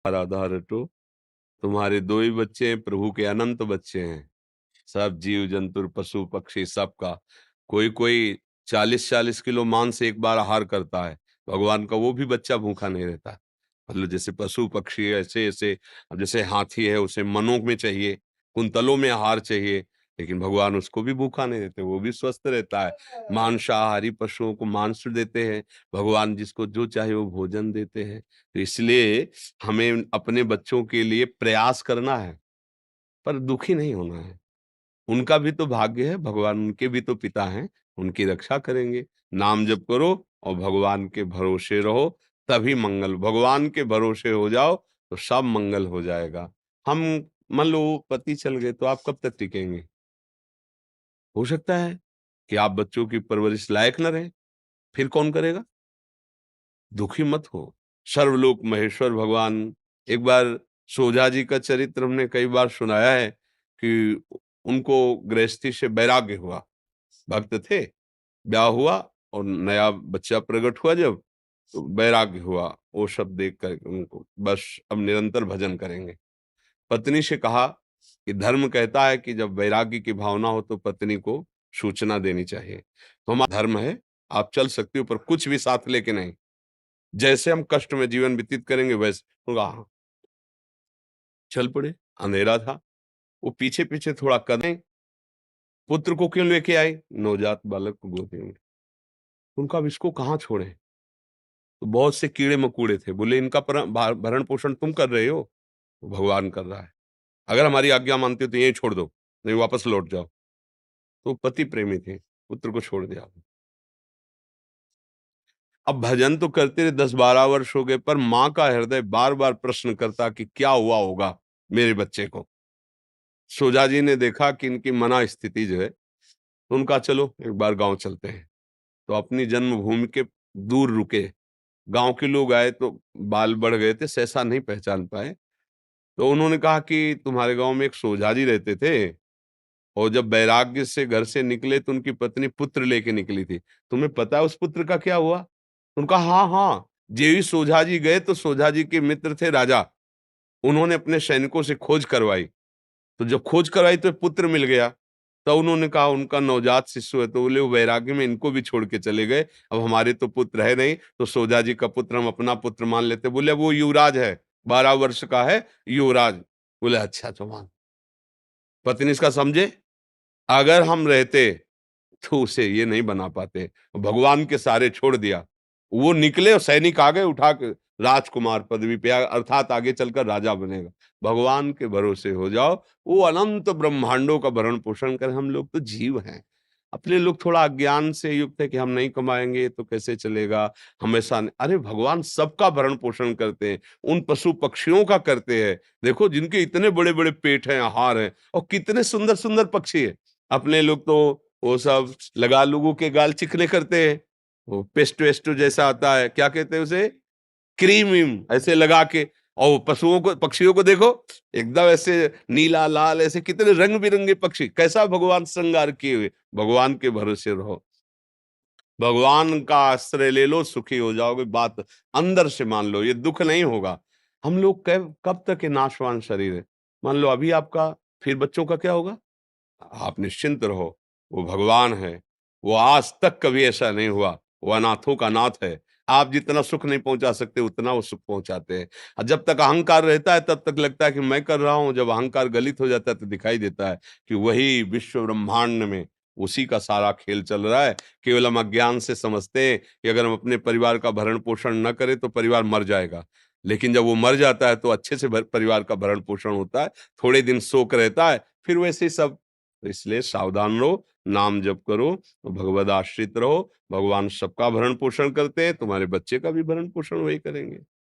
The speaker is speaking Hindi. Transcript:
राधा रटो, तुम्हारे 2 ही बच्चे हैं, प्रभु के अनंत बच्चे हैं। सब जीव-जंतु, पशु-पक्षी सबका। कोई-कोई 40-40 किलो मांस एक बार आहार करता है। भगवान का वो भी बच्चा भूखा नहीं रहता। मतलब जैसे पशु-पक्षी ऐसे-ऐसे, अब जैसे हाथी है उसे मनों में चाहिए, कुंतलों में आहार चाहिए, लेकिन भगवान उसको भी भूखा नहीं देते, वो भी स्वस्थ रहता है। मांसाहारी पशुओं को मांस देते हैं, भगवान जिसको जो चाहे वो भोजन देते हैं। तो इसलिए हमें अपने बच्चों के लिए प्रयास करना है, पर दुखी नहीं होना है। उनका भी तो भाग्य है, भगवान उनके भी तो पिता हैं, उनकी रक्षा करेंगे। नाम जप करो और भगवान के भरोसे रहो, तभी मंगल। भगवान के भरोसे हो जाओ तो सब मंगल हो जाएगा। हम मान लो पति चल गए तो आप कब तक टिकेंगे? हो सकता है कि आप बच्चों की परवरिश लायक न रहें, फिर कौन करेगा? दुखी मत हो। सर्वलोक महेश्वर भगवान, एक बार सोझा जी का चरित्र हमने कई बार सुनाया है कि उनको गृहस्थी से वैराग्य हुआ। भक्त थे, ब्याह हुआ और नया बच्चा प्रकट हुआ जब, तो वैराग्य हुआ। वो सब देख कर उनको बस अब निरंतर भजन करेंगे। पत्नी से कहा कि धर्म कहता है कि जब वैराग्य की भावना हो तो पत्नी को सूचना देनी चाहिए। तो हमारा धर्म है, आप चल सकती हो पर कुछ भी साथ लेके नहीं। जैसे हम कष्ट में जीवन व्यतीत करेंगे वैसे। उनका हाँ, चल पड़े। अंधेरा था, वो पीछे-पीछे थोड़ा कदम, पुत्र को क्यों लेके आई? नवजात बालक को गोदी में। उनका अब इसको कहाँ छोड़ें? तो बहुत से कीड़े-मकोड़े थे, बोले इनका भरण-पोषण तुम कर रहे हो? तो भगवान कर रहा है। अगर हमारी आज्ञा मानते हो तो यहीं छोड़ दो, नहीं वापस लौट जाओ। तो पति प्रेमी थे, पुत्र को छोड़ दिया। अब भजन तो करते रहे, 10-12 वर्ष हो गए, पर माँ का हृदय बार-बार प्रश्न करता कि क्या हुआ होगा मेरे बच्चे को? सोजा जी ने देखा कि इनकी मना स्थिति जो है, तो उनका चलो एक बार गाँव चलते हैं। तो अपनी जन्मभूमि के दूर रुके। गाँव के लोग आए तो बाल बढ़ गए थे, सहसा नहीं पहचान पाए। तो उन्होंने कहा कि तुम्हारे गाँव में एक सोझा जी रहते थे और जब वैराग्य से घर से निकले तो उनकी पत्नी पुत्र लेके निकली थी। तुम्हें पता है उस पुत्र का क्या हुआ? उनका हाँ, हाँ। जेई ही सोझा जी गए तो सोझा जी के मित्र थे राजा। उन्होंने अपने सैनिकों से खोज करवाई। तो जब खोज करवाई तो पुत्र मिल गया। तो उन्होंने कहा उनका नवजात शिशु है, तो बोले वो वैराग्य में इनको भी छोड़ के चले गए। अब हमारे तो पुत्र है नहीं, तो सोजा जी का पुत्र हम अपना पुत्र मान लेते। बोले वो युवराज है, 12 वर्ष का है युवराज। बोले अच्छा तो मान। पत्नी इसका समझे, अगर हम रहते तो उसे ये नहीं बना पाते। भगवान के सहारे छोड़ दिया। वो निकले और सैनिक आ गए उठा के, राजकुमार पदवी पे अर्थात आगे चलकर राजा बनेगा। भगवान के भरोसे हो जाओ, वो अनंत ब्रह्मांडों का भरण-पोषण करे। हम लोग तो जीव हैं। अपने लोग थोड़ा अज्ञान से युक्त है कि हम नहीं कमाएँगे तो कैसे चलेगा, हमेशा न अरे भगवान सबका भरण-पोषण करते हैं, उन पशु-पक्षियों का करते हैं। देखो जिनके इतने बड़े-बड़े पेट हैं, आहार हैं और कितने सुंदर-सुंदर पक्षी हैं। अपने लोग तो वो सब लगा लोगों के गाल चिकने करते हैं। वो पेस्टो-वेस्टो जैसा आता है, क्या कहते हैं उसे? क्रीम-व्रीम ऐसे लगा के, और पशुओं को पक्षियों को देखो, एकदम ऐसे नीला, लाल ऐसे कितने रंग-बिरंगे पक्षी, कैसा भगवान श्रृंगार किए हुए। भगवान के भरोसे रहो। भगवान का आश्रय ले लो, सुखी हो जाओगे। बात अंदर से मान लो, ये दुःख नहीं होगा। हम लोग कब कब तक ये नाशवान शरीर है। मान लो अभी आपका, फिर बच्चों का क्या होगा? आप निश्चिंत रहो, वो भगवान है, वो आज तक कभी ऐसा नहीं हुआ, वो अनाथों का नाथ है। आप जितना सुख नहीं पहुँचा सकते, उतना वो सुख पहुँचाते हैं। जब तक अहंकार रहता है, तब तक लगता है कि मैं कर रहा हूँ, जब अहंकार गलित हो जाता है, तो दिखाई देता है कि वही विश्व ब्रह्मांड में उसी का सारा खेल चल रहा है। केवल हम अज्ञान से समझते हैं कि अगर हम अपने परिवार का भरण-पोषण न करें, तो परिवार मर जाएगा। लेकिन जब वो मर जाता है, तो अच्छे से परिवार का भरण-पोषण होता है, थोड़े दिन शोक रहता है, फिर वैसे ही सब। तो इसलिए सावधान रहो, नाम जप करो, भगवद आश्रित रहो। भगवान सबका भरण पोषण करते हैं, तुम्हारे बच्चे का भी भरण पोषण वही करेंगे।